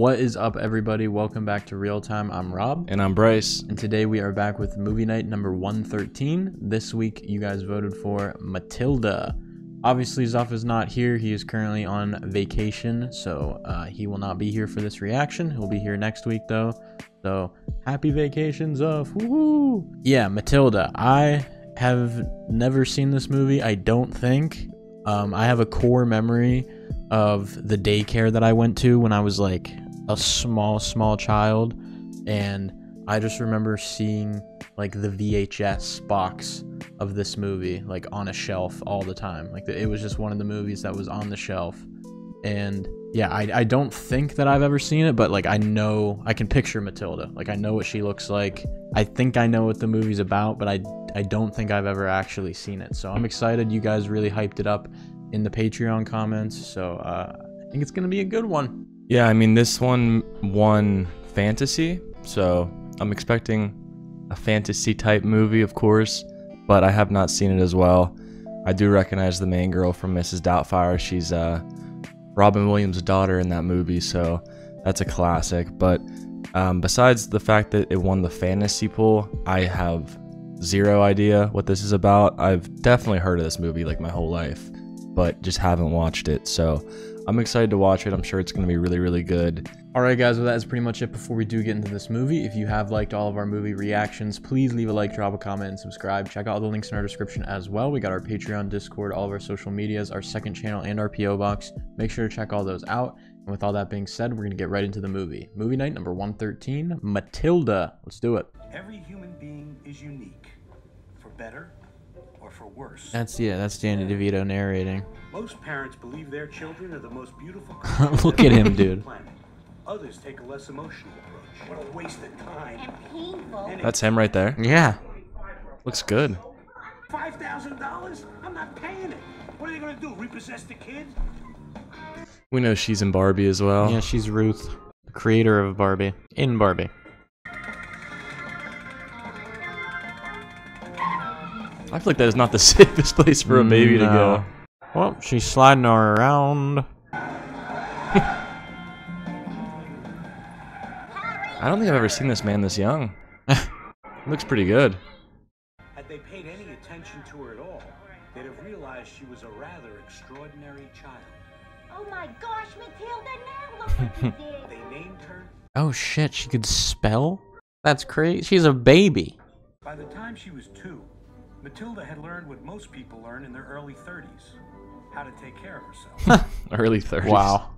What is up, everybody? Welcome back to Real Time. I'm Rob. And I'm Bryce. And today we are back with movie night number 113. This week, you guys voted for Matilda. Obviously, Zuff is not here. He is currently on vacation, so he will not be here for this reaction. He'll be here next week, though. So, happy vacation, Zuff. Woohoo! Yeah, Matilda. I have never seen this movie, I don't think. I have a core memory of the daycare that I went to when I was like a small child, and I just remember seeing like the VHS box of this movie like on a shelf all the time. Like it was just one of the movies that was on the shelf. And yeah, I don't think that I've ever seen it, but like I know I can picture Matilda. Like I know what she looks like. I think I know what the movie's about, but I don't think I've ever actually seen it. So I'm excited. You guys really hyped it up in the Patreon comments, so I think it's gonna be a good one. Yeah, I mean, this one won fantasy, so I'm expecting a fantasy type movie, of course, but I have not seen it as well. I do recognize the main girl from Mrs. Doubtfire. She's Robin Williams' daughter in that movie, so that's a classic. But besides the fact that it won the fantasy pool, I have zero idea what this is about. I've definitely heard of this movie like my whole life, but just haven't watched it, so I'm excited to watch it. I'm sure it's going to be really good. Alright guys, well that is pretty much it before we do get into this movie. If you have liked all of our movie reactions, please leave a like, drop a comment, and subscribe. Check out all the links in our description as well. We got our Patreon, Discord, all of our social medias, our second channel, and our PO box. Make sure to check all those out. And with all that being said, we're going to get right into the movie. Movie night number 113, Matilda. Let's do it. Every human being is unique, for better or for worse. That's Danny DeVito narrating. Most parents believe their children are the most beautiful Look at him, dude. Others take a less emotional approach. What a waste of time. And painful. That's him right there. Yeah. Looks good. $5,000? I'm not paying it. What are they gonna do? Repossess the kid? We know she's in Barbie as well. Yeah, she's Ruth, the creator of Barbie. In Barbie. I feel like that is not the safest place for a baby to go. Well, she's sliding her around. I don't think I've ever seen this man this young. Looks pretty good. Had they paid any attention to her at all, they'd have realized she was a rather extraordinary child. Oh my gosh, Matilda, now look what you did. They named her. Oh shit, she could spell? That's crazy. She's a baby. By the time she was 2, Matilda had learned what most people learn in their early 30s. How to take care of herself. Early 30s. Wow.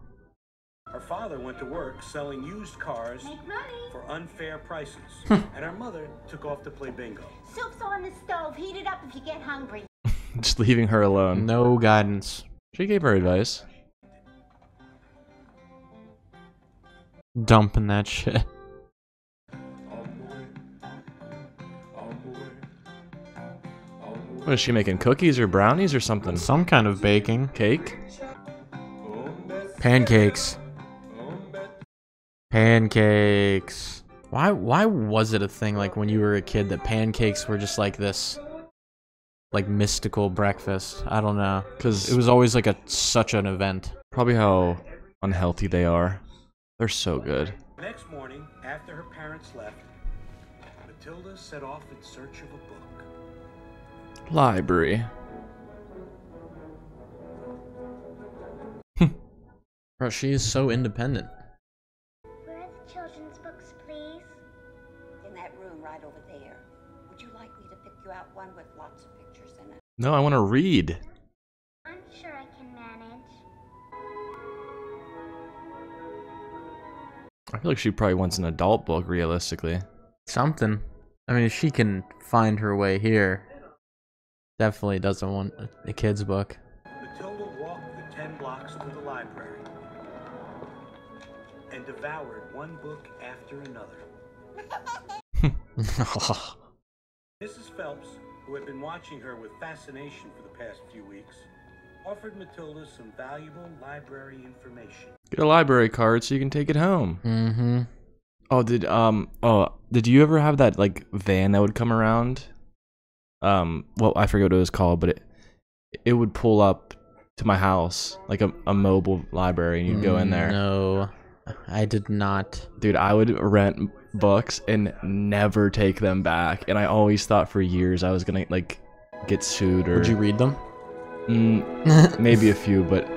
Her father went to work selling used cars Make money. for unfair prices, and her mother took off to play bingo. Soup's on the stove. Heat it up if you get hungry. Just leaving her alone. No guidance. She gave her advice. Dumping that shit. What is she making? Cookies or brownies or something? Some kind of baking. Cake? Pancakes. Pancakes. Why was it a thing like when you were a kid that pancakes were just like this like mystical breakfast? I don't know. Cuz it was always like such an event. Probably how unhealthy they are. They're so good. The next morning, after her parents left, Matilda set off in search of a book. Library. Bro, she is so independent. Where are the children's books, please? In that room right over there. Would you like me to pick you out one with lots of pictures in it? No, I want to read. I'm sure I can manage. I feel like she probably wants an adult book, realistically. Something. I mean, if she can find her way here, definitely doesn't want a kid's book. Matilda walked the 10 blocks to the library and devoured one book after another. Mrs. Phelps, who had been watching her with fascination for the past few weeks, offered Matilda some valuable library information. Get a library card so you can take it home. Mm-hmm. Oh, did you ever have that like van that would come around? Well, I forget what it was called, but it would pull up to my house, like a mobile library, and you'd go in there. No, I did not. Dude, I would rent books and never take them back, and I always thought for years I was gonna like get sued or. Would you read them? Maybe a few, but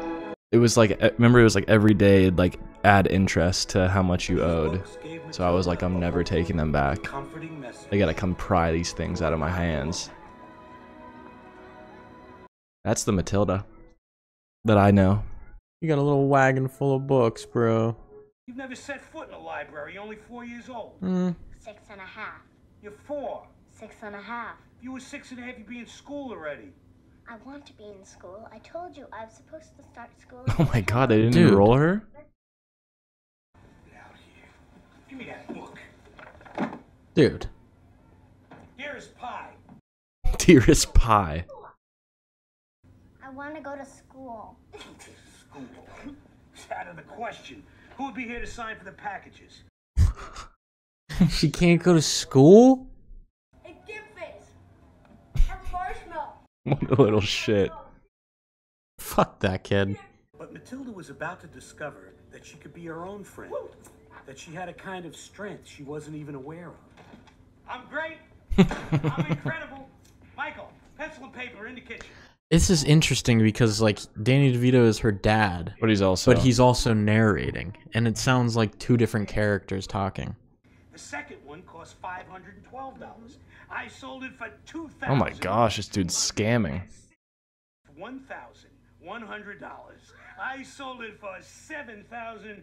it was like, remember, it was like every day it'd like add interest to how much you owed. So I was like, I'm never taking them back. They gotta come pry these things out of my hands. That's the Matilda that I know. You got a little wagon full of books, bro. You've never set foot in a library, you're only 4 years old. 6.5. You're 4. 6.5. If you were 6.5, you'd be in school already. I want to be in school. I told you I was supposed to start school. Oh my god, they didn't Dude. enroll her? Get out here. Give me that book. Dude. Here is pie. Dearest pie. I want to go to school. School. It's out of the question. Who would be here to sign for the packages? She can't go to school? Hey, give face. Have marshmallow. What a little shit. Fuck that kid. But Matilda was about to discover that she could be her own friend. That she had a kind of strength she wasn't even aware of. I'm great. I'm incredible. Michael, pencil and paper in the kitchen. This is interesting because, like, Danny DeVito is her dad. But he's also narrating. And it sounds like two different characters talking. The second one cost $512. I sold it for $2,000. Oh my gosh, this dude's scamming. $1,100. I sold it for $7,839.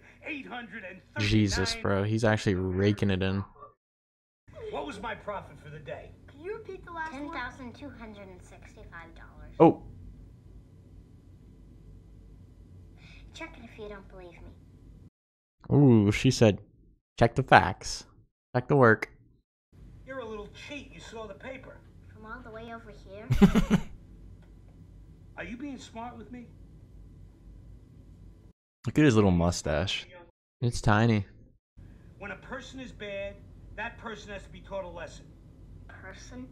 Jesus, bro. He's actually raking it in. What was my profit for the day? Can you repeat the last one? $10,265. Oh, Check it if you don't believe me. Ooh, she said, check the facts. Check the work. You're a little cheat. You saw the paper. From all the way over here. Are you being smart with me? look at his little mustache. It's tiny. When a person is bad, that person has to be taught a lesson. Person?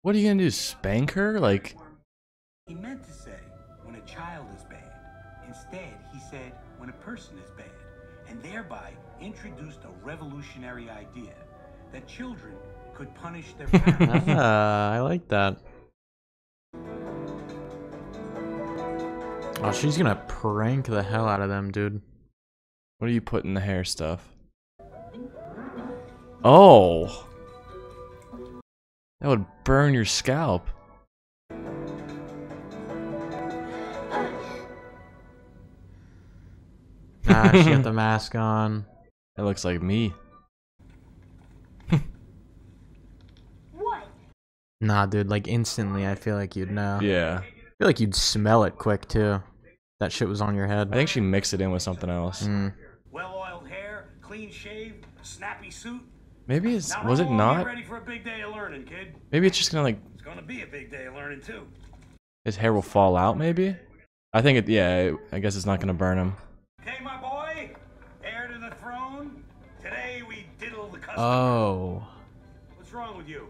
What are you gonna do, spank her? Like, He meant to say, when a child is bad. Instead, he said, when a person is bad. And thereby introduced a revolutionary idea that children could punish their parents. I like that. Oh, she's gonna prank the hell out of them, dude. what do you put in the hair stuff? Oh! That would burn your scalp. Ah, she got the mask on. That looks like me. What? Nah, dude, like instantly I feel like you'd know. Yeah. I feel like you'd smell it quick, too. That shit was on your head. I think she mixed it in with something else. Well-oiled hair, clean shaved, snappy suit. Maybe it's, Now was it roll, not? Get ready for a big day of learning, kid. Maybe it's just gonna like, It's gonna be a big day of learning too. his hair will fall out maybe? I think it, yeah, I guess it's not gonna burn him. Okay, my boy, heir to the throne. Today we diddle the customers. Oh. What's wrong with you?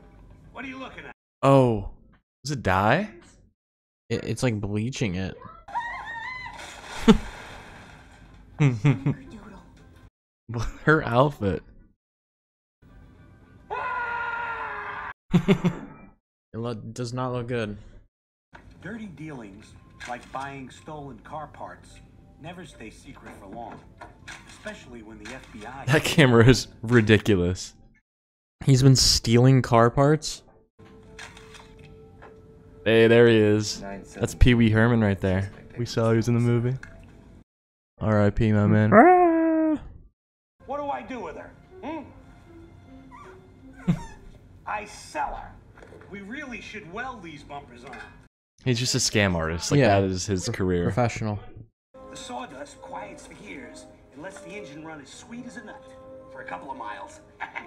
What are you looking at? Oh. Does it die? It's like bleaching it. Her outfit. Does not look good. Dirty dealings, like buying stolen car parts, never stay secret for long. Especially when the FBI... That camera is ridiculous. He's been stealing car parts? Hey, there he is. That's Pee Wee Herman right there. We saw he was in the movie. R.I.P. my man. What do I do with her? I sell her. We really should weld these bumpers on. He's just a scam artist. Like, Yeah. that is his career. Professional. The sawdust quiets the gears and lets the engine run as sweet as a nut for a couple of miles.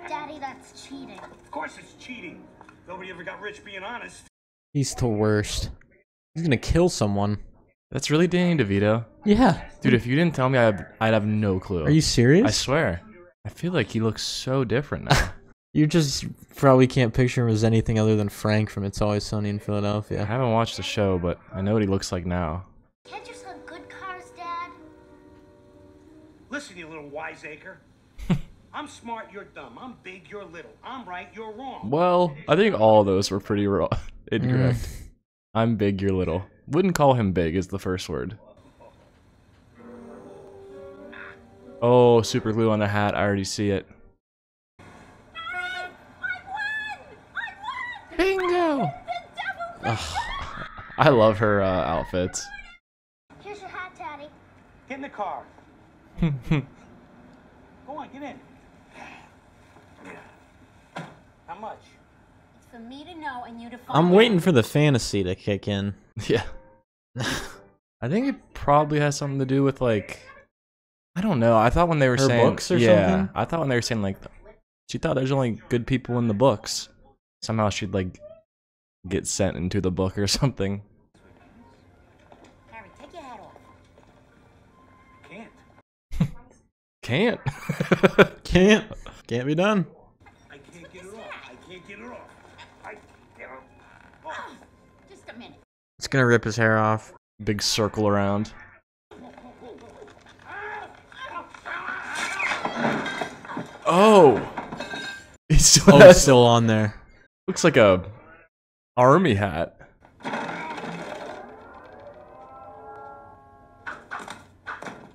Daddy, that's cheating. Of course it's cheating. Nobody ever got rich being honest. He's the worst. He's gonna kill someone. That's really Danny DeVito? Yeah. Dude, if you didn't tell me, I'd have no clue. Are you serious? I swear. I feel like he looks so different now. You just probably can't picture him as anything other than Frank from It's Always Sunny in I Philadelphia. haven't watched the show, but I know what he looks like now. Can't you sell good cars, Dad? Listen, you little wiseacre. I'm smart, you're dumb. I'm big, you're little. I'm right, you're wrong. Well, I think all of those were pretty incorrect. I'm big, you're little. Wouldn't call him big is the first word. Oh, super glue on the hat. I already see it. I won! Bingo! The devil! I love her outfits. Here's your hat, Daddy. Get in the car. Go on, get in. How much? It's for me to know and you to find I'm out. waiting for the fantasy to kick in. Yeah. I think it probably has something to do with like, I don't know. I thought when they were Her saying books or yeah, something? I thought when they were saying like, she thought there's only good people in the books. Somehow she'd like get sent into the book or something. Harry, take your hat off. Can't. Can't. Can't be done. I can't get it off. I can't get it off. I can't get it off. Just a minute. It's gonna rip his hair off. Big circle around. Oh! He's still, Oh, it's still on there. looks like a army hat.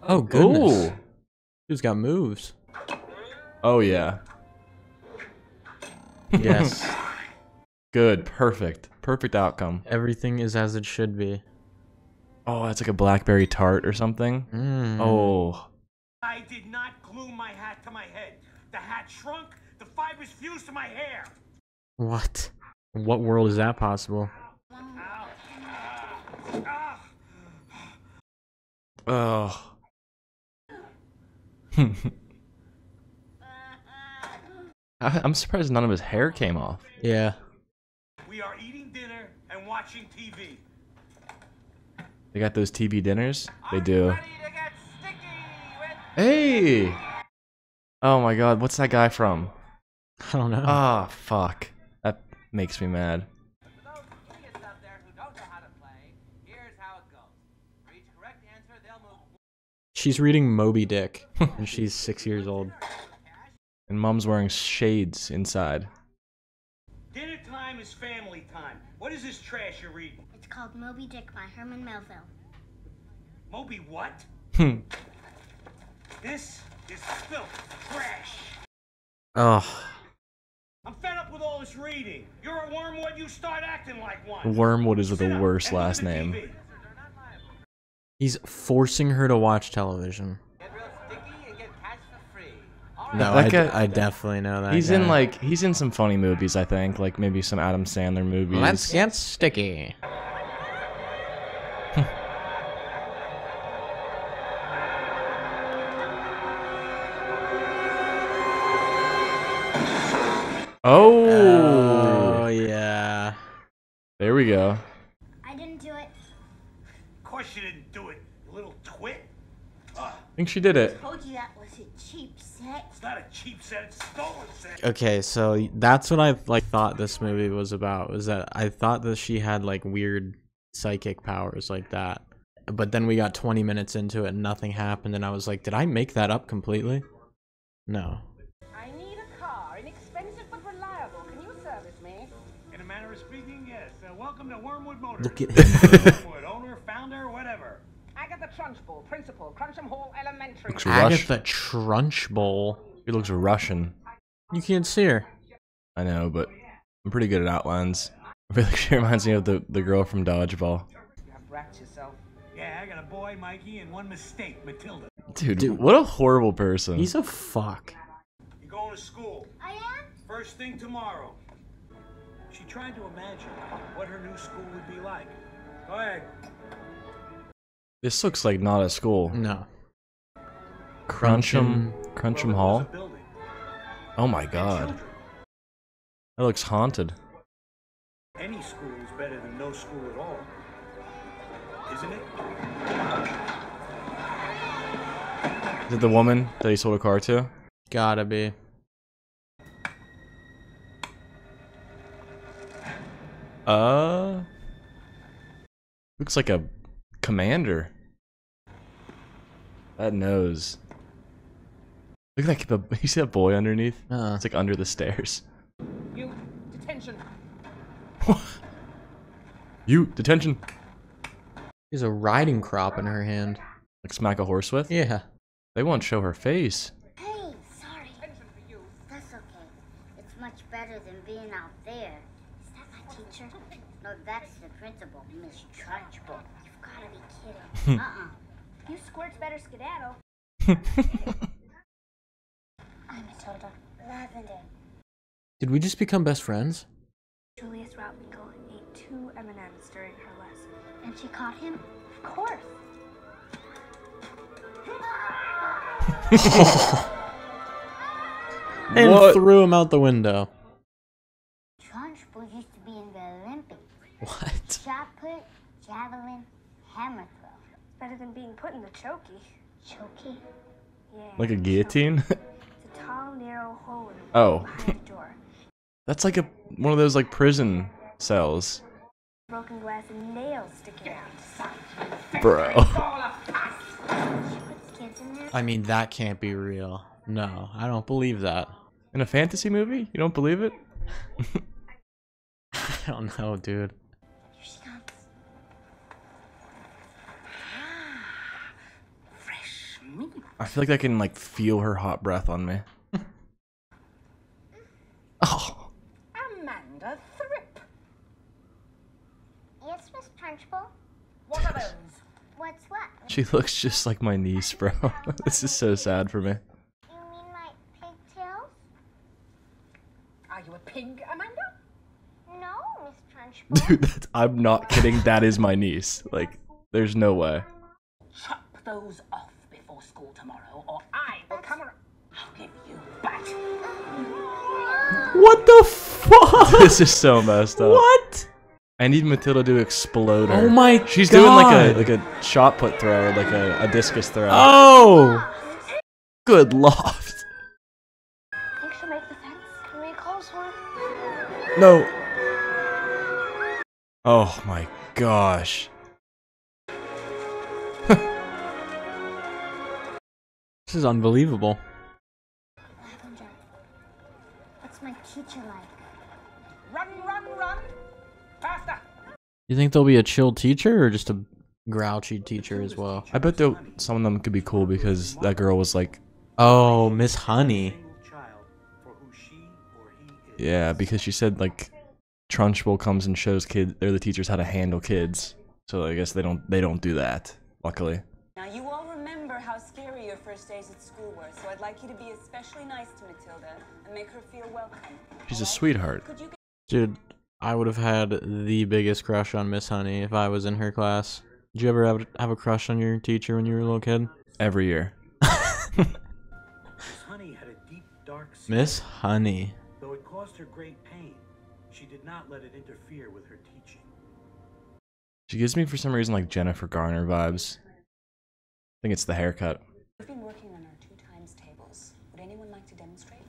Oh goodness. Ooh. Who's got moves? Oh yeah. Yes. Good. Perfect. Perfect outcome. Everything is as it should be. Oh, that's like a blackberry tart or something. Mm. Oh. I did not glue my hat to my head. The hat shrunk, the fibers fused to my hair. What? In what world is that possible? Ow. Ah. Oh. I'm surprised none of his hair came off. Yeah. We are eating dinner and watching TV. They got those TV dinners? They do. Ready to get sticky with Hey! Oh my god, what's that guy from? I don't know. Ah, fuck. That makes me mad. For those idiots out there who don't know how to play, here's how it goes. For each correct answer, they'll move She's reading Moby Dick, and she's 6 years old. And mom's wearing shades inside. dinner time is family time. What is this trash you're reading? It's called Moby Dick by Herman Melville. Moby what? Hmm. This is filth, trash. Oh, I'm fed up with all this reading. You're a wormwood, you start acting like one. Wormwood is Sit the up worst and look last at the name. TV. he's forcing her to watch television. get real sticky and get catch for free. No, That guy- I definitely know that. He's guy. he's in some funny movies, I think, like maybe some Adam Sandler movies. Let's get sticky. Oh, Oh yeah. there we go. I didn't do it. Of course you didn't do it, you little twit. I think she did it. Told you that was a cheap set. It's not a cheap set, it's a stolen set. Okay, so that's what I like thought this movie was about. Was that I thought that she had like weird psychic powers like that. But then we got 20 minutes into it and nothing happened, and I was like, did I make that up completely? No. I need a car, inexpensive but reliable. Can you service me? In a manner of speaking, yes. Welcome to Wormwood Motors. Look at him. Wormwood, owner, founder, whatever. Agatha Trunchbull, principal, Cruncham Hall Elementary. Looks Rush. Agatha Trunchbull. She looks Russian. You can't see her. I know, but I'm pretty good at outlines. I feel like she reminds me of the girl from Dodgeball. You have wrapped yourself. Yeah, I got a boy, Mikey, and one mistake, Matilda. Dude, what a horrible person. He's a fuck. You're going to school. I am? First thing tomorrow. She tried to imagine what her new school would be like. Go ahead. This looks like not a school. No. Cruncham Well, it was Hall? a building. Oh my And god. children. That looks haunted. Any school is better than no school at all. Isn't it? Is it the woman that he sold a car to? Gotta be. Looks like a commander. That nose. Look at that. You see that boy underneath? Uh-uh. It's like under the stairs. You, detention. You, detention. There's a riding crop in her hand. Like smack a horse with? Yeah. They won't show her face. Hey, sorry. Detention for you. That's okay. It's much better than being out there. Is that my teacher? No, that's the principal, Miss Trunchbull. You've got to be kidding. You squirts better skedaddle. I'm Matilda. Lavender. Did we just become best friends? Julius Routwinkle ate 2 M&Ms during her lesson. And she caught him? Of course. And What? threw him out the window. Trunchbull used to be in the Olympics. What? Shot put, javelin, hammer throw. It's better than being put in the chokey. Chokey? Yeah. Like a guillotine? It's a tall, narrow hole in the Oh. wall behind the door. That's like one of those like prison cells. Broken glass and nails sticking out. Bro. She puts kids in there? I mean, that can't be real. No, I don't believe that. In a fantasy movie? You don't believe it? I don't know, dude. Here she comes. Fresh meat. I feel like I can like feel her hot breath on me. Oh. Amanda Thrip. Yes, Miss Trunchbull? What are those? What's what? She looks just like my niece, bro. This is so sad for me. You mean my pigtails? Are you a pig, Amanda? No, Miss Trunchbull. Dude, I'm not kidding. That is my niece. Like, there's no way. Chop those off before school tomorrow, or I will come around. I'll give you back. What the fuck? This is so messed up. What? I need Matilda to explode her. Oh my She's God. doing like a shot put throw, like a discus throw. Oh! Good loft. Think she'll make the fence? Can we close one? No. Oh my gosh. This is unbelievable. Lavender, what's my teacher like? Run, run, run! Faster! You think there'll be a chill teacher or just a grouchy teacher as well? I bet some of them could be cool because that girl was like, Oh, Miss Honey. Child for who she or he is. yeah, because she said like Trunchbull comes and shows kids or the teachers how to handle kids. So I guess they don't do that, luckily. Now, you all remember how scary your first days at school were, so I'd like you to be especially nice to Matilda and make her feel welcome. She's a all right? sweetheart. Could you get Dude, I would have had the biggest crush on Miss Honey if I was in her class. Did you ever have a crush on your teacher when you were a little kid? Every year. Miss Honey had a deep, dark secret. Miss Honey. Though it caused her great pain, she did not let it interfere with her teaching. She gives me for some reason like Jennifer Garner vibes. I think it's the haircut. We've been working on our 2 times tables. Would anyone like to demonstrate?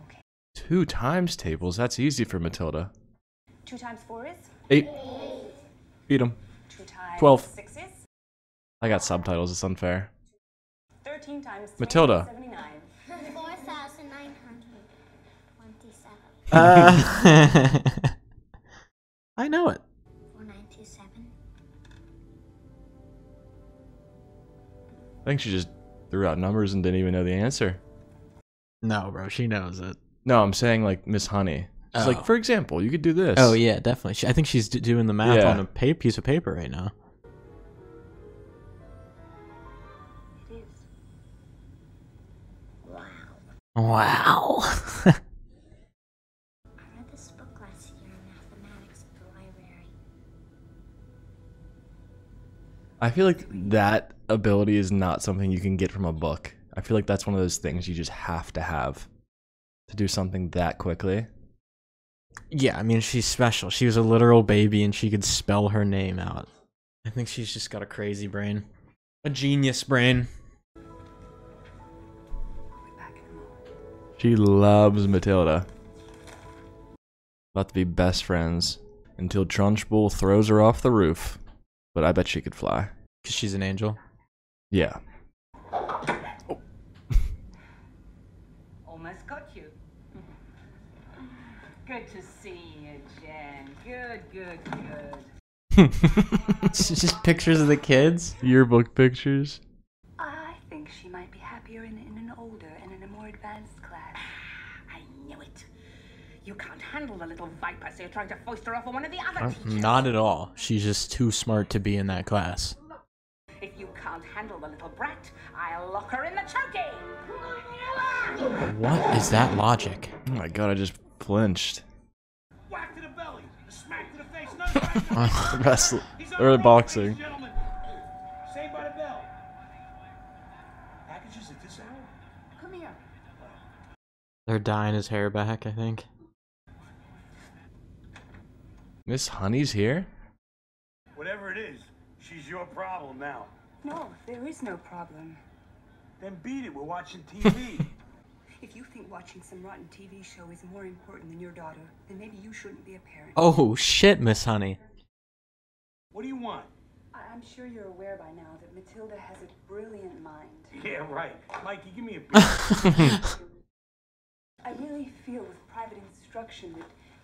Okay. 2 times tables? That's easy for Matilda. 2 times 4 is? 8. Beat him. 2 times 12. 6 is? I got subtitles, it's unfair. 13 times 3 Matilda. 79. 4,927. I know it. 4927. I think she just threw out numbers and didn't even know the answer. No, bro, she knows it. No, I'm saying like Miss Honey. It's Oh. like, for example, you could do this. Oh yeah, definitely. I think she's doing the math Yeah. on a piece of paper right now. It is. Wow. I read this book last year in mathematics at the library. I feel like that ability is not something you can get from a book. I feel like that's one of those things you just have to do something that quickly. Yeah, I mean, she's special. She was a literal baby and she could spell her name out. I think she's just got a crazy brain. A genius brain. She loves Matilda. About to be best friends until Trunchbull throws her off the roof. But I bet she could fly. Because she's an angel. Yeah. Good to see you, Jen. Good, good, good. It's just pictures of the kids. Yearbook pictures. I think she might be happier in an older and in a more advanced class. I knew it. You can't handle the little viper, so you're trying to foist her off on one of the other teachers. Not at all. She's just too smart to be in that class. If you can't handle the little brat, I'll lock her in the chunky. What is that logic? Oh my god, I just flinched. Whack to the belly, a smack to the face, another smack to the face. Wrestling. He's Or on boxing. ladies and gentlemen. Saved by the bell. Packages at this hour? Come here. They're dyeing his hair back, I think. Miss Honey's here? Whatever it is, she's your problem now. No, there is no problem. Then beat it, we're watching TV. If you think watching some rotten TV show is more important than your daughter, then maybe you shouldn't be a parent. Oh shit, Miss Honey. What do you want? I'm sure you're aware by now that Matilda has a brilliant mind. Yeah, right. Mikey, give me a beer. I really feel with private instruction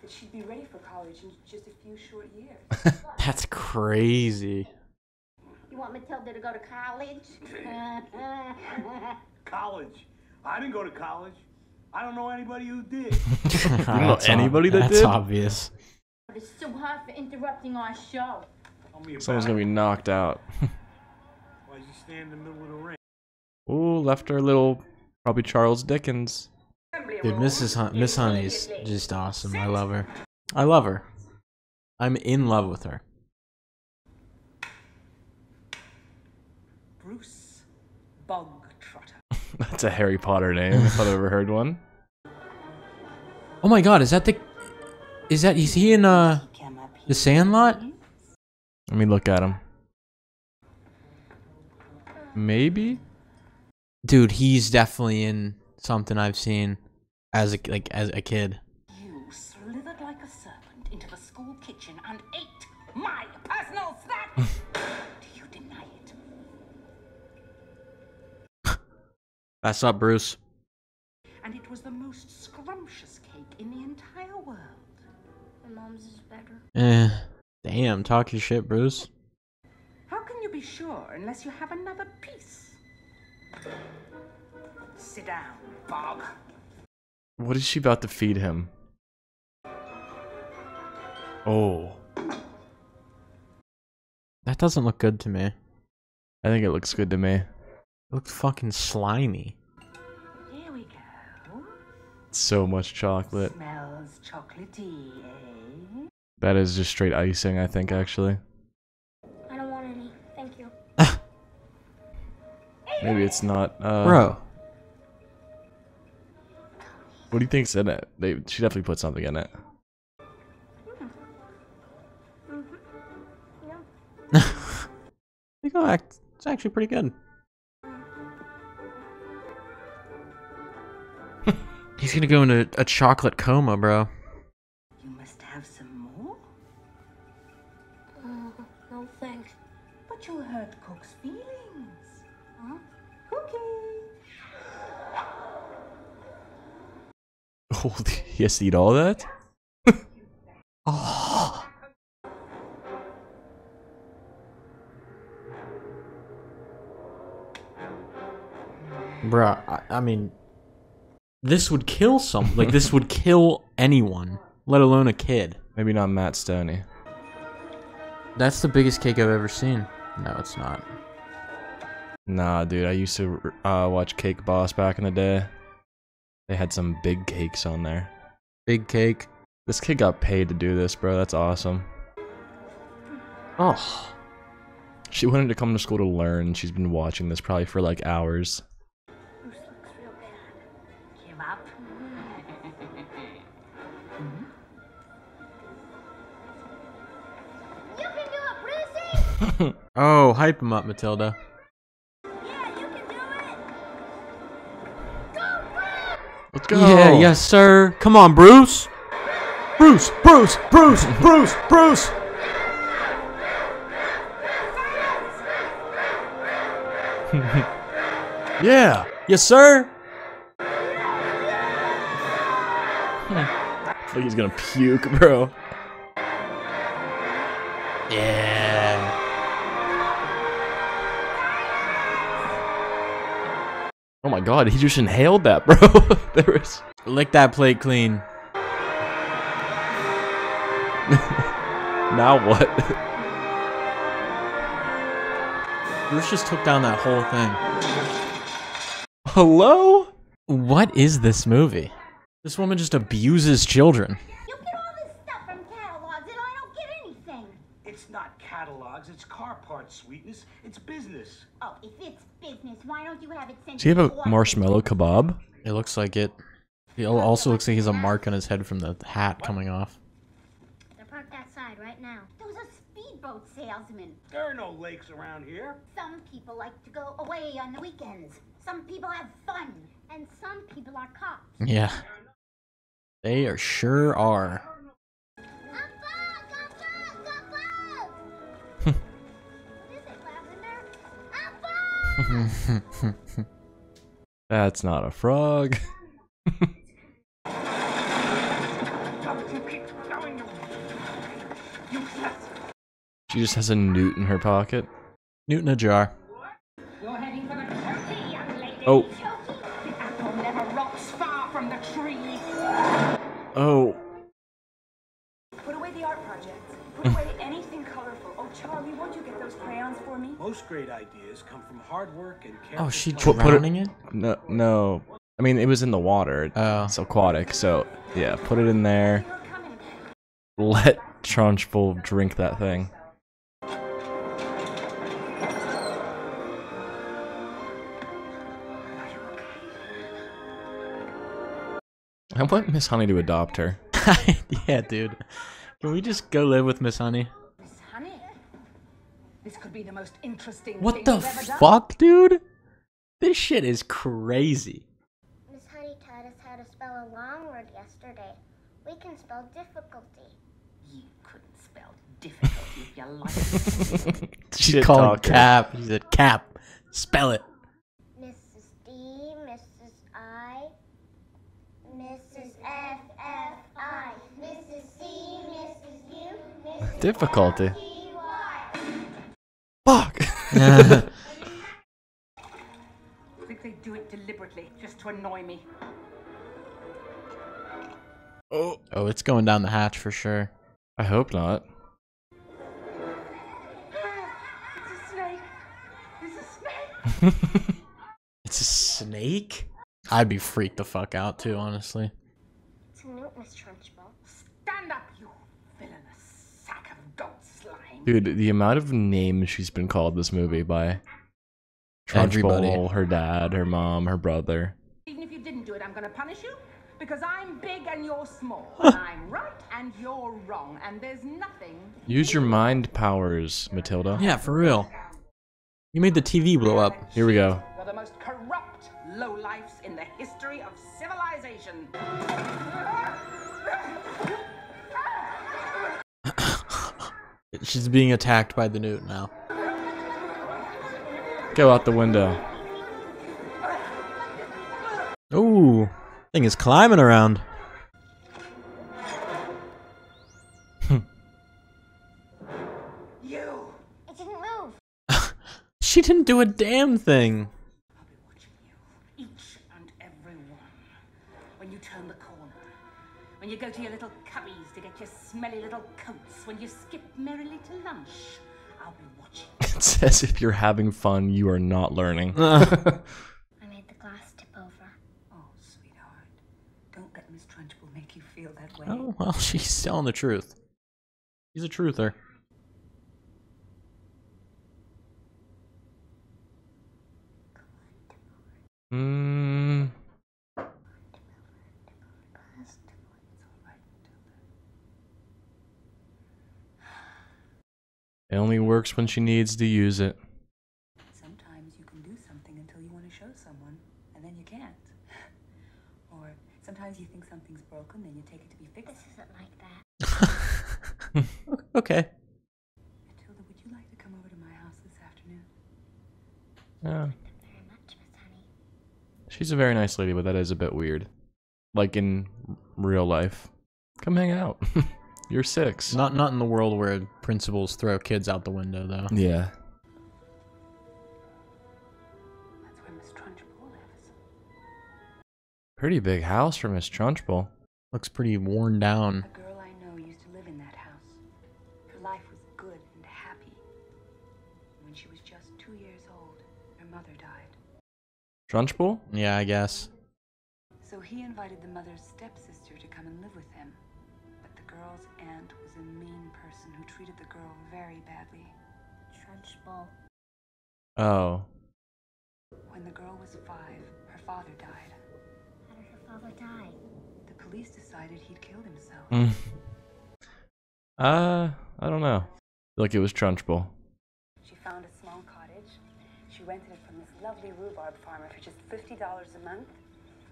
that she'd be ready for college in just a few short years. That's crazy. You want Matilda to go to college? College. I didn't go to college. I don't know anybody who did. That's anybody that That's did? obvious. It's so hard for interrupting our show. Tell me about Someone's it. gonna be knocked out. Why does he stand in the middle of the ring? Ooh, left our little, probably Charles Dickens. Dude, Miss Honey's just awesome. I love her. I love her. I'm in love with her. Bruce Bogtrotter. That's a Harry Potter name, if I've ever heard one. Oh my god, is that is he in The Sandlot? Let me look at him. Maybe? Dude, he's definitely in something I've seen as a kid. You slithered like a serpent into the school kitchen and ate my personal snack. Do you deny it? That's not Bruce. And it was the most scrumptious cake in the entire world. My mom's is better. Damn, talk your shit, Bruce. How can you be sure unless you have another piece? Sit down, Bob. What is she about to feed him? Oh. That doesn't look good to me. It I think it looks good to me. looks fucking slimy. Here we go. So much chocolate. Smells chocolatey, eh? That is just straight icing, I think, actually. I don't want any. Thank you. Maybe it's not. Bro. What do you think's in it? She definitely put something in it. It's actually pretty good. He's gonna go into a chocolate coma, bro. You must have some more? No thanks. But you hurt Cook's feelings. Huh? Cookie! Oh, he has to eat all that? Oh. Bruh, I mean, this would kill this would kill anyone, let alone a kid. Maybe not Matt Stoney. That's the biggest cake I've ever seen. No, it's not. Nah, dude, I used to watch Cake Boss back in the day. They had some big cakes on there. Big cake. This kid got paid to do this, bro. That's awesome. Oh. She wanted to come to school to learn. She's been watching this probably for like hours. Bruce looks real bad. Give up. You can do it, Brucey! Oh, hype him up, Matilda. Yeah, you can do it! Go, Bruce! Let's go. Yeah, yes, sir. Come on, Bruce. Bruce, Bruce, Bruce, Bruce, Bruce. Yeah, yes, sir. Like he's gonna puke, bro. Yeah. Oh my god, he just inhaled that, bro. There was... Lick that plate clean. Now what? Bruce just took down that whole thing. Hello? What is this movie? This woman just abuses children. You get all this stuff from catalogs and I don't get anything. It's not catalogs, it's car parts, sweetness. It's business. Oh, if it's business, why don't you have it sent Does he have to a the marshmallow kebab? It looks like it. It also looks like he has a mark on his head from the hat coming off. They're parked outside right now. Those are speedboat salesmen. There are no lakes around here. Some people like to go away on the weekends. Some people have fun. And some people are cops. Yeah. They are sure are. A bug! What is it, Lavender? A bug! That's not a frog. She just has a newt in her pocket. Newt in a jar. You're heading for the turkey, young lady. Oh. The apple never rots far from the tree. Oh. Put away the art projects. Put away anything colorful. Oh, Charlie, won't you get those crayons for me? Most great ideas come from hard work and careful Oh, she planning. drowning it? No, no. I mean, it was in the water. Oh. It's aquatic, so yeah, put it in there. You're coming. Let Trunchbull drink that thing. I want Miss Honey to adopt her. Yeah, dude. Can we just go live with Miss Honey? Miss Honey, this could be the most interesting What thing the you've ever done. fuck, dude? This shit is crazy. Miss Honey taught us how to spell a long word yesterday. We can spell difficulty. You couldn't spell difficulty if you liked. She Shit called talker. Cap. She said, Cap, spell it. Mrs. D, Mrs. I, Mrs. F, F, I, Mrs. C, Mrs. U, Mrs. Difficulty. T, Y. Fuck. I think they do it deliberately, just to annoy me. Oh. Oh, it's going down the hatch for sure. I hope not. It's a snake. It's a snake. It's a snake? I'd be freaked the fuck out too, honestly. It's a newt, Miss Trunchbull. Stand up, you villainous sack of goat slime. Dude, the amount of names she's been called this movie by Everybody. Trunchbull, her dad, her mom, her brother. Even if you didn't do it, I'm gonna punish you. Because I'm big and you're small. And I'm right and you're wrong. And there's nothing. Use your mind powers, Matilda. Yeah, for real. You made the TV blow up. Here we go. You're the most corrupt lowlifes in the history of civilization. She's being attacked by the newt now. Go out the window. Ooh, thing is climbing around. You! It didn't move. She didn't do a damn thing. I'll be watching you. Each and every one. When you turn the corner. When you go to your little cubbies to get your smelly little coats. When you skip merrily to lunch. I'll be watching. It says if you're having fun, you are not learning. I made the glass tip over. Oh, sweetheart. Don't let Miss Trunchbull make you feel that way. Oh, well, she's telling the truth. She's a truther. Mm, it only works when she needs to use it. Sometimes you can do something until you want to show someone, and then you can't. Or sometimes you think something's broken, then you take it to be fixed. This isn't like that. Okay. Matilda, would you like to come over to my house this afternoon? Yeah. Very much, Miss Honey. She's a very nice lady, but that is a bit weird. Like in real life. Come hang out. You're 6. Not in the world where principals throw kids out the window, though. Yeah. That's where Miss Trunchbull lives. Pretty big house for Miss Trunchbull. Looks pretty worn down. A girl I know used to live in that house. Her life was good and happy. When she was just 2 years old, her mother died. Trunchbull? Yeah, I guess. So he invited the mother's stepsister to come and live with him. But the girl's aunt was a mean person who treated the girl very badly. Trunchbull. Oh. When the girl was 5, her father died. How did her father die? The police decided he'd killed himself. I don't know. Feel like it was Trunchbull. She found a small cottage. She rented it from this lovely rhubarb farmer for just $50 a month.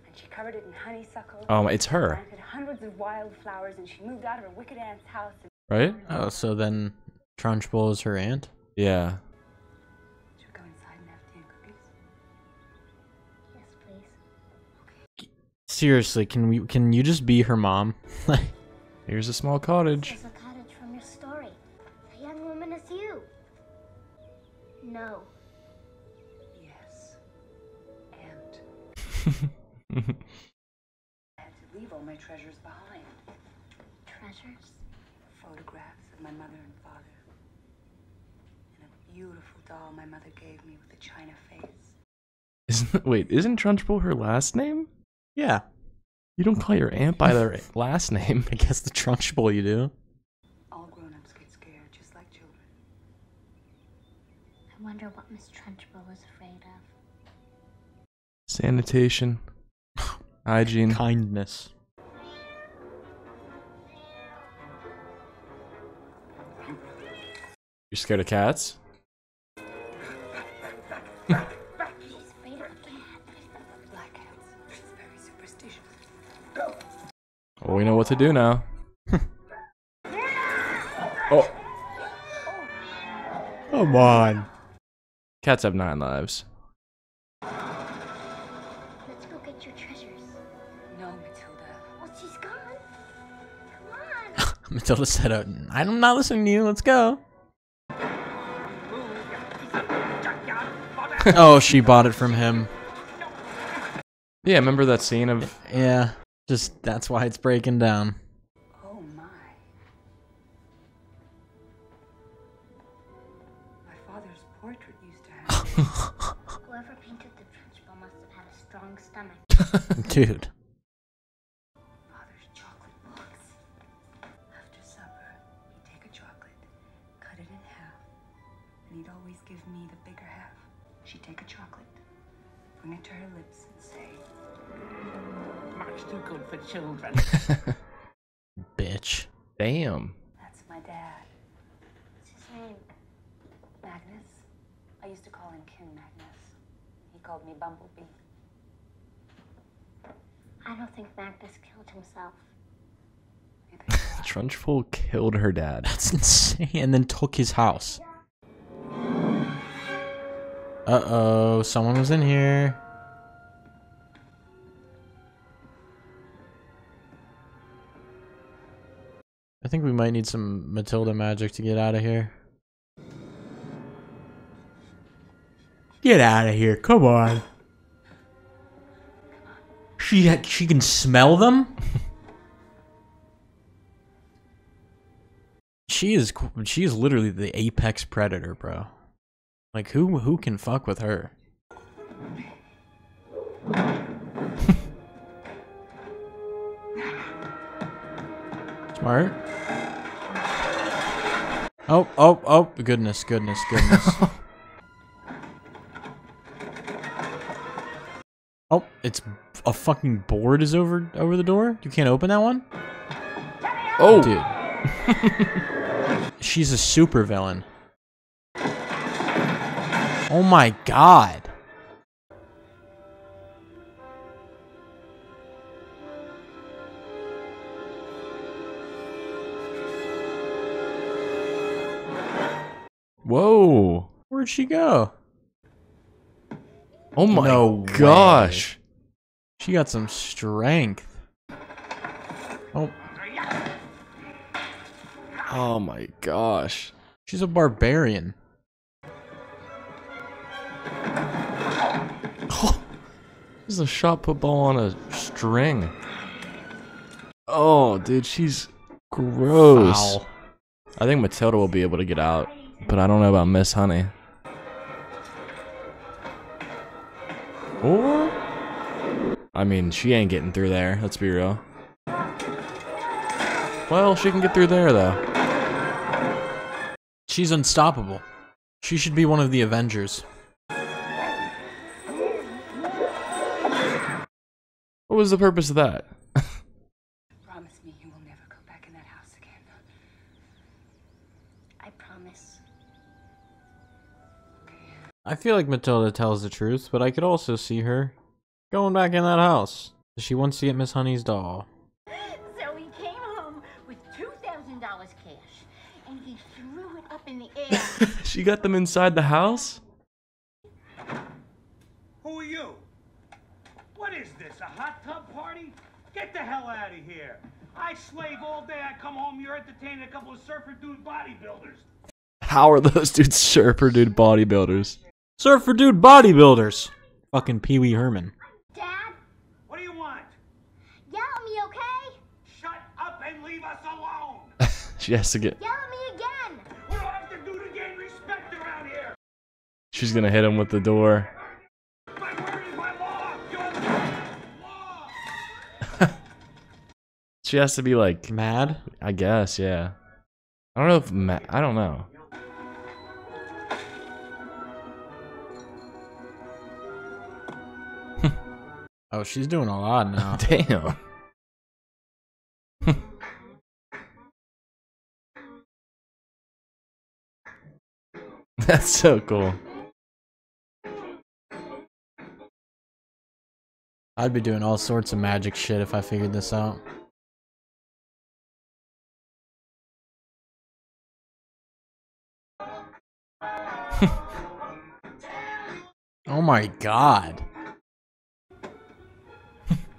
And she covered it in honeysuckle. Oh, it's her. Planted hundreds of wildflowers, and she moved out of her wicked aunt's house. Right? Oh, so then Trunchbull is her aunt? Yeah. Should we go inside and have tea and cookies? Yes, please. Seriously, can you just be her mom? Here's a small cottage. This is a cottage from your story. The young woman is you. No. Yes. And I had to leave all my treasures behind. Treasures? Photographs of my mother and father. And a beautiful doll my mother gave me with a china face. Isn't Trunchbull her last name? Yeah. You don't call your aunt by their last name. I guess the Trunchbull you do. All grown-ups get scared, just like children. I wonder what Miss Trunchbull was afraid of. Sanitation. Hygiene. Kindness. You scared of cats? She's afraid of a cat. Black cats. She's very superstitious. Well, we know what to do now. Oh. Come on. Cats have 9 lives. Let's go get your treasures. No, Matilda. Well, she's gone. Come on. Matilda said, I'm not listening to you. Let's go. Oh, she bought it from him. Yeah, remember that scene of... Yeah, just that's why it's breaking down. Oh my. My father's portrait used to have. Whoever painted the Trunchbull must have had a strong stomach. Dude. Father's chocolate box. After supper, he'd take a chocolate, cut it in half, and he'd always give me the bigger half. She'd take a chocolate, bring it to her lips, and say, Much too good for children. Bitch. Damn. "That's my dad, What's his name? Magnus. I used to call him King Magnus. He called me Bumblebee." I don't think Magnus killed himself. Trunchbull killed her dad. That's insane. And then took his house. Uh-oh, someone was in here. I think we might need some Matilda magic to get out of here. Get out of here, come on. She can smell them? She is literally the apex predator, bro. Like who can fuck with her? Smart. Oh, goodness. Oh, it's a fucking board is over the door? You can't open that one? Oh, dude. She's a super villain. Oh my god. Whoa. Where'd she go? Oh my No gosh. She got some strength. Oh. Oh my gosh. She's a barbarian. Oh, this is a shot put ball on a string. Oh, dude, she's gross. Foul. I think Matilda will be able to get out, but I don't know about Miss Honey. Or, I mean, she ain't getting through there. Let's be real. Well, she can get through there though. She's unstoppable. She should be one of the Avengers. What was the purpose of that? Promise me you will never go back in that house again. I promise. I feel like Matilda tells the truth, but I could also see her going back in that house. She wants to get Miss Honey's doll. So he came home with $2,000 cash, and he threw it up in the air. She got them inside the house? Who are you? What is this, a hot tub party? Get the hell out of here. I slave all day, I come home, you're entertaining a couple of surfer dude bodybuilders. How are those dudes surfer dude bodybuilders? Surfer dude bodybuilders. Fucking Pee Wee Herman. Dad, What do you want? yell at me, okay? Shut up and leave us alone. She has to get... Yell at me again. What do I have to do to gain respect around here? She's gonna hit him with the door. My word is my law. Your law. She has to be like... Mad? I guess, yeah. I don't know if... I don't know. Oh, she's doing a lot now. Damn. That's so cool. I'd be doing all sorts of magic shit if I figured this out. Oh my god.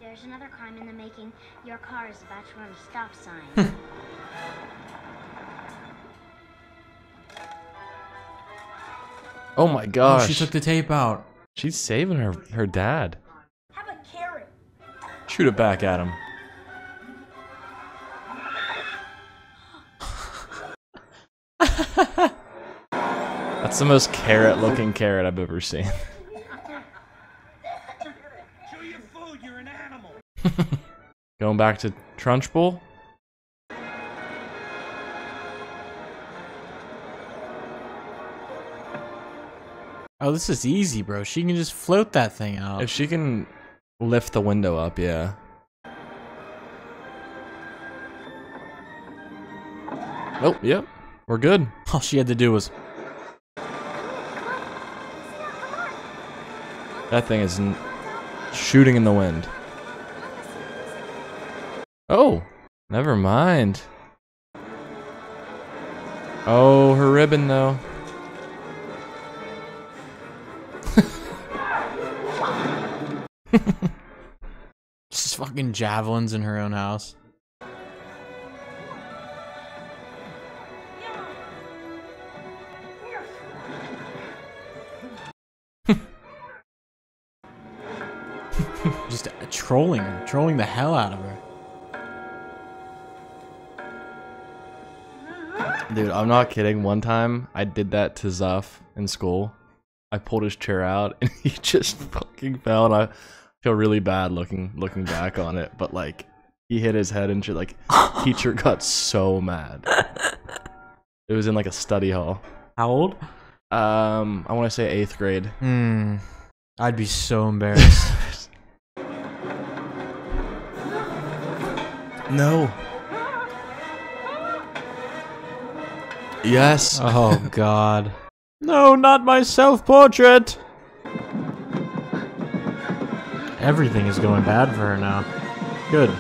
There's another crime in the making. Your car is about to run a stop sign. Oh my Oh, gosh. she took the tape out. She's saving her dad. Have a carrot. Shoot it back at him. That's the most carrot-looking carrot I've ever seen. Chew your food, you're an animal. Going back to Trunchbull. Oh, this is easy, bro. She can just float that thing out. If she can lift the window up, yeah. Oh, yep. We're good. All she had to do was... That thing is shooting in the wind. Oh, never mind. Oh, her ribbon though. Just fucking javelins in her own house. Just trolling the hell out of her. Dude, I'm not kidding. One time I did that to Zuff in school. I pulled his chair out and he just fucking fell, and I feel really bad looking back on it, but like he hit his head and shit. Like teacher got so mad. It was in like a study hall. How old? I want to say 8th grade. I'd be so embarrassed. No. Yes. Oh god. No, not my self-portrait. Everything is going bad for her now. Good.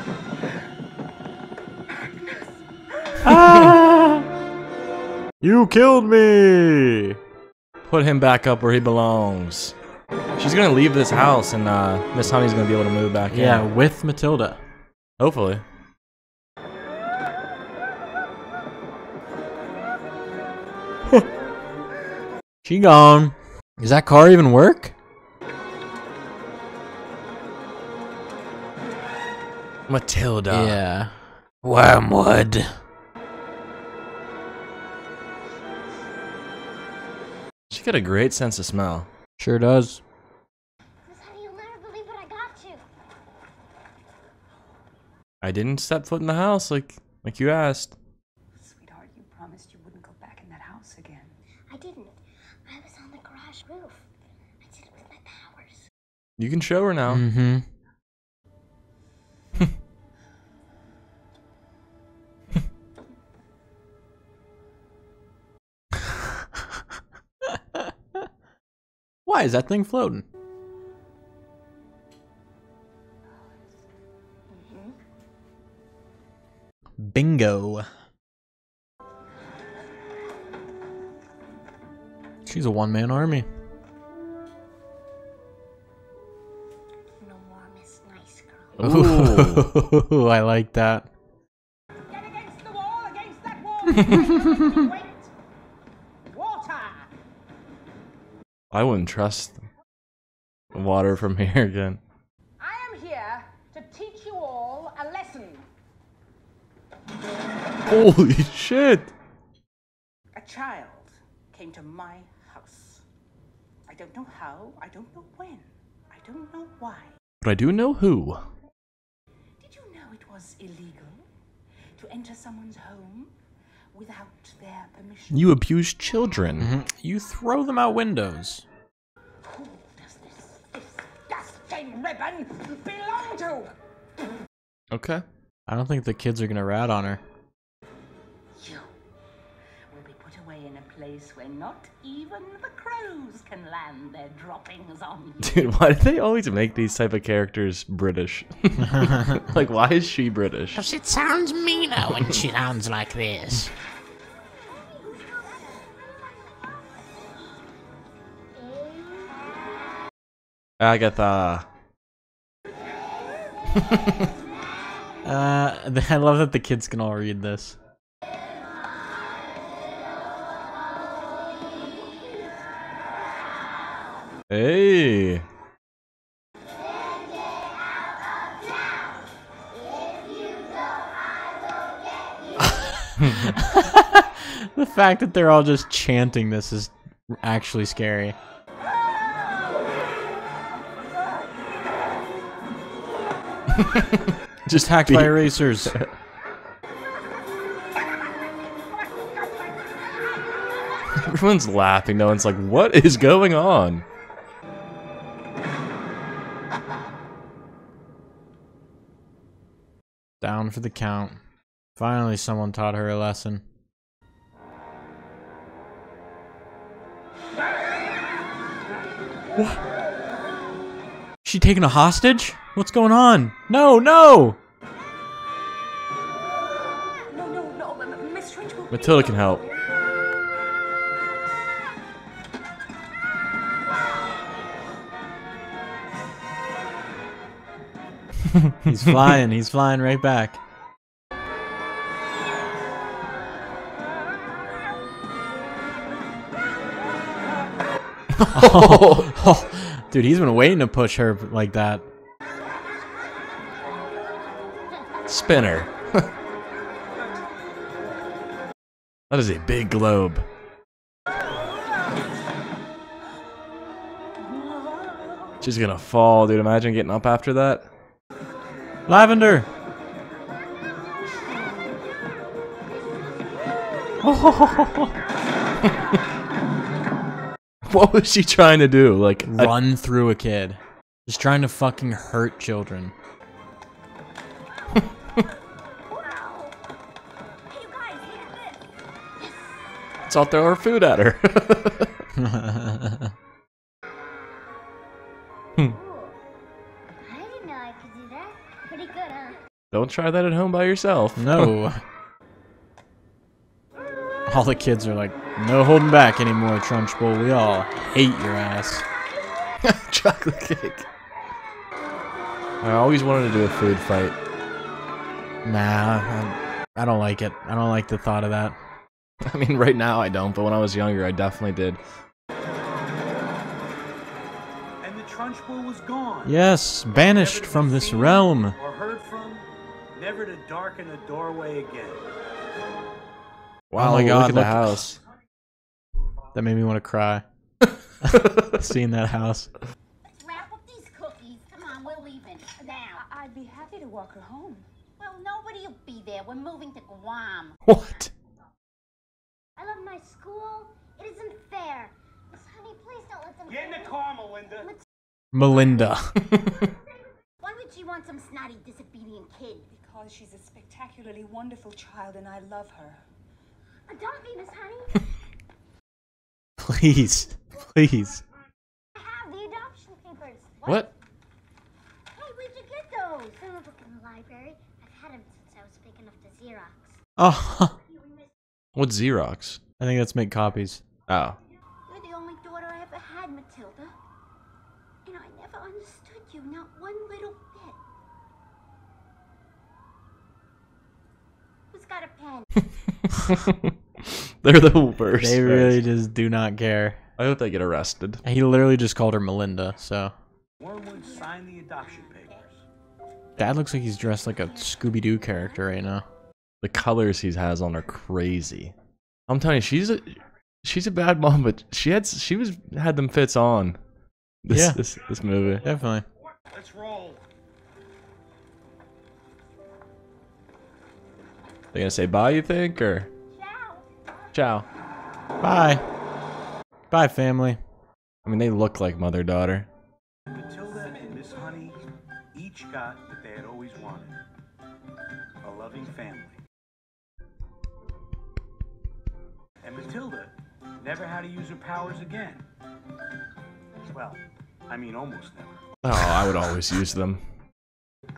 Ah! You killed me. Put him back up where he belongs. She's gonna leave this house, and Miss Honey's gonna be able to move back in. Yeah, with Matilda. Hopefully. She gone. Does that car even work? Matilda. Yeah. Wormwood. She got a great sense of smell. Sure does. Honey, you'll never believe what I got you. I didn't step foot in the house like you asked. Sweetheart, you promised you wouldn't go back in that house again. I didn't. I was on the garage roof. I did it with my powers. You can show her now. Mm-hmm. Why is that thing floating? Bingo. She's a one-man army. No more Miss Nice Girl. Ooh, I like that. Get against the wall, against that wall. Wait. Water. I wouldn't trust water from here again. I am here to teach you all a lesson. Holy shit! A child came to my house. I don't know how, I don't know when, I don't know why. But I do know who. Did you know it was illegal to enter someone's home without their permission? You abuse children. Mm-hmm. You throw them out windows. Who does this disgusting ribbon belong to? Okay. I don't think the kids are gonna rat on her. You will be put away in a place where not even the crows can land their droppings on you. Dude, why do they always make these type of characters British? Like, why is she British? Because it sounds meaner when she sounds like this. Agatha. I love that the kids can all read this. Hey. The fact that they're all just chanting this is actually scary. Just hacked by erasers. Everyone's laughing. No one's like, what is going on? Down for the count. Finally, someone taught her a lesson. What? She taking a hostage? What's going on? No, no! No, Miss Trench will... Matilda can help. He's flying right back. Oh, dude, he's been waiting to push her like that. Spinner. That is a big globe. She's gonna fall, dude. Imagine getting up after that. Lavender! What was she trying to do? Like, Run through a kid. Just trying to fucking hurt children. let's all throw her food at her. I didn't know I could do that. Pretty good, huh? Don't try that at home by yourself. No. All the kids are like, no holding back anymore, Trunchbull. We all hate your ass. Chocolate cake. I always wanted to do a food fight. Nah, I don't like it. I don't like the thought of that. I mean, right now I don't, but when I was younger, I definitely did. And the Trunchbull was gone. Yes, banished from this realm. Or heard from, never to darken a doorway again. Wow, Oh my God, look at the look- house. That made me want to cry. Seeing that house. Let's wrap up these cookies. Come on, we're leaving. Now. I'd be happy to walk her home. Well, nobody will be there. We're moving to Guam. What? I love my school. It isn't fair. Miss Honey, please don't let them Get in the car, Melinda. Melinda. Why would she want some snotty, disobedient kid? Because she's a spectacularly wonderful child and I love her. Adopt me, Miss Honey. Please. Please. I have the adoption papers. What? Hey, where'd you get those? Found a book in the library. I've had them since I was big enough to Xerox. Oh. What's Xerox? I think that's make copies. Oh. You're the only daughter I ever had, Matilda. And I never understood you, not one little bit. Who's got a pen? They're the worst. They really just do not care. I hope they get arrested. He literally just called her Melinda, so. Wormwood signed the adoption papers. Dad looks like he's dressed like a Scooby-Doo character right now. The colors he has on are crazy. I'm telling you, she's a bad mom, but she had them fits on. This movie. Definitely. Let's roll. They gonna say bye, you think, or? Ciao. Bye. Bye, family. I mean, they look like mother-daughter. Matilda and Miss Honey each got what they had always wanted. A loving family. And Matilda never had to use her powers again. Well, I mean almost never. Oh, I would always use them.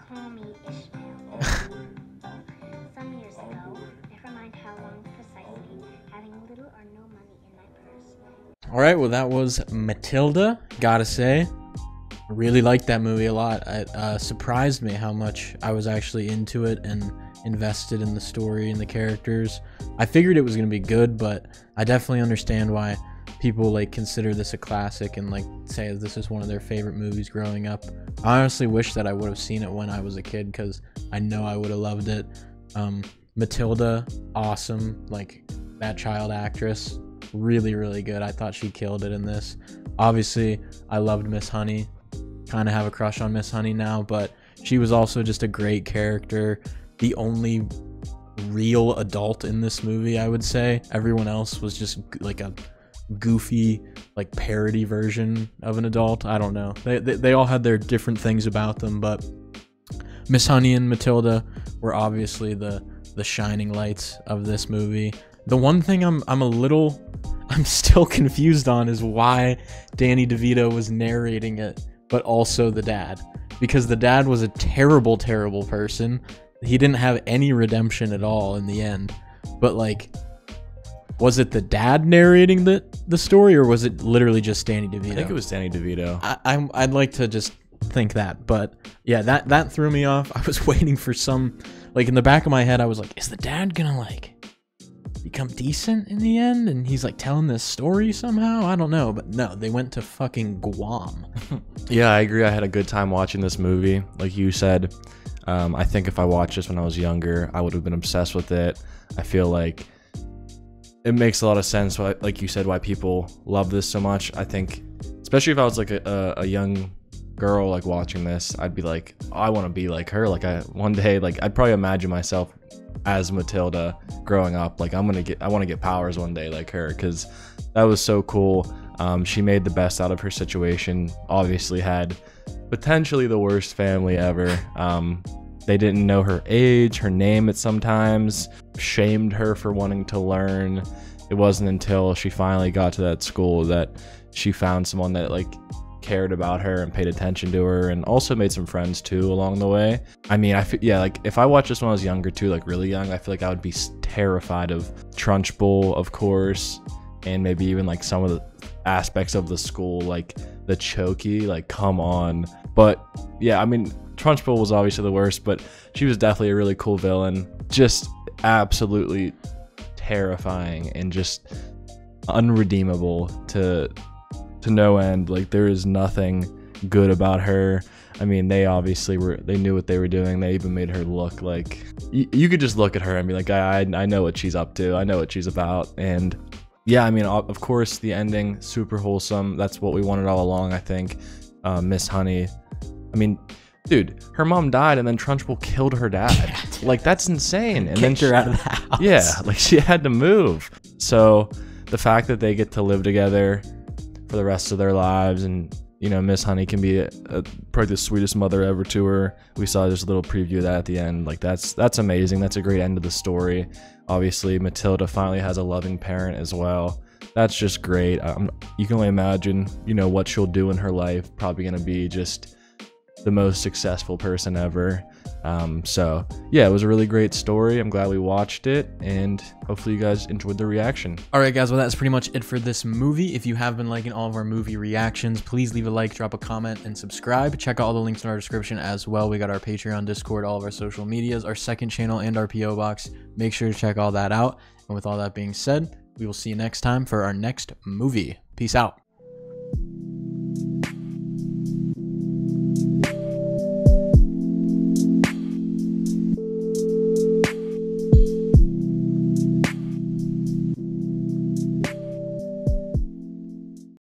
Call me Ishmael. Some years ago, never mind how long precisely, having little or no money in my purse. Alright, well that was Matilda, gotta say. I really liked that movie a lot. It surprised me how much I was actually into it and invested in the story and the characters. I figured it was going to be good, but I definitely understand why people like consider this a classic and like say this is one of their favorite movies growing up. I honestly wish that I would have seen it when I was a kid because I know I would have loved it. Matilda, awesome. Like, that child actress, really, really good. I thought she killed it in this. Obviously, I loved Miss Honey. Kind of have a crush on Miss Honey now, but she was also just a great character. The only real adult in this movie, I would say. Everyone else was just like a goofy, like, parody version of an adult. I don't know. They all had their different things about them, but Miss Honey and Matilda were obviously the shining lights of this movie. The one thing I'm still confused on is why Danny DeVito was narrating it, but also the dad. Because the dad was a terrible, terrible person. He didn't have any redemption at all in the end. But, like, was it the dad narrating the story, or was it literally just Danny DeVito? I think it was Danny DeVito. I'd like to just think that, but yeah, that threw me off. I was waiting for some, like, in the back of my head, I was like, is the dad gonna, like, become decent in the end? And he's, like, telling this story somehow? I don't know, but no, they went to fucking Guam. Yeah, I agree. I had a good time watching this movie. Like you said, I think if I watched this when I was younger, I would have been obsessed with it. I feel like it makes a lot of sense, why, like you said, why people love this so much. I think, especially if I was like a young girl like watching this, I'd be like, oh, I want to be like her. Like, one day, like, I'd probably imagine myself as Matilda growing up. Like, I want to get powers one day like her, because that was so cool. She made the best out of her situation. Obviously had potentially the worst family ever. They didn't know her age, her name at sometimes, shamed her for wanting to learn. It wasn't until she finally got to that school that she found someone that, like, cared about her and paid attention to her, and also made some friends too along the way. I mean, yeah, like, if I watched this when I was younger too, like really young, I feel like I would be terrified of Trunchbull, of course, and maybe even like some of the aspects of the school, like the Chokey, like, come on. But yeah, I mean, Trunchbull was obviously the worst, but she was definitely a really cool villain. Just absolutely terrifying and just unredeemable to no end. Like, there is nothing good about her. I mean, they obviously they knew what they were doing. They even made her look like you could just look at her and be like, I know what she's up to. I know what she's about. And yeah, I mean, of course, the ending, super wholesome. That's what we wanted all along, I think. Miss Honey. I mean, dude, her mom died and then Trunchbull killed her dad. Like, that's insane. And then Kicked her out of the house. Yeah, like, she had to move. So the fact that they get to live together for the rest of their lives, and you know, Miss Honey can be probably the sweetest mother ever to her. We saw just a little preview of that at the end. Like, that's amazing. That's a great end of the story. Obviously, Matilda finally has a loving parent as well. That's just great. You can only imagine, you know, what she'll do in her life. Probably gonna be just the most successful person ever. So yeah, it was a really great story. I'm glad we watched it, and hopefully you guys enjoyed the reaction. All right, guys, well, that's pretty much it for this movie. If you have been liking all of our movie reactions, please leave a like, drop a comment, and subscribe. Check out all the links in our description as well. We got our Patreon, Discord, all of our social medias, our second channel, and our PO box. Make sure to check all that out. And with all that being said, we will see you next time for our next movie. Peace out.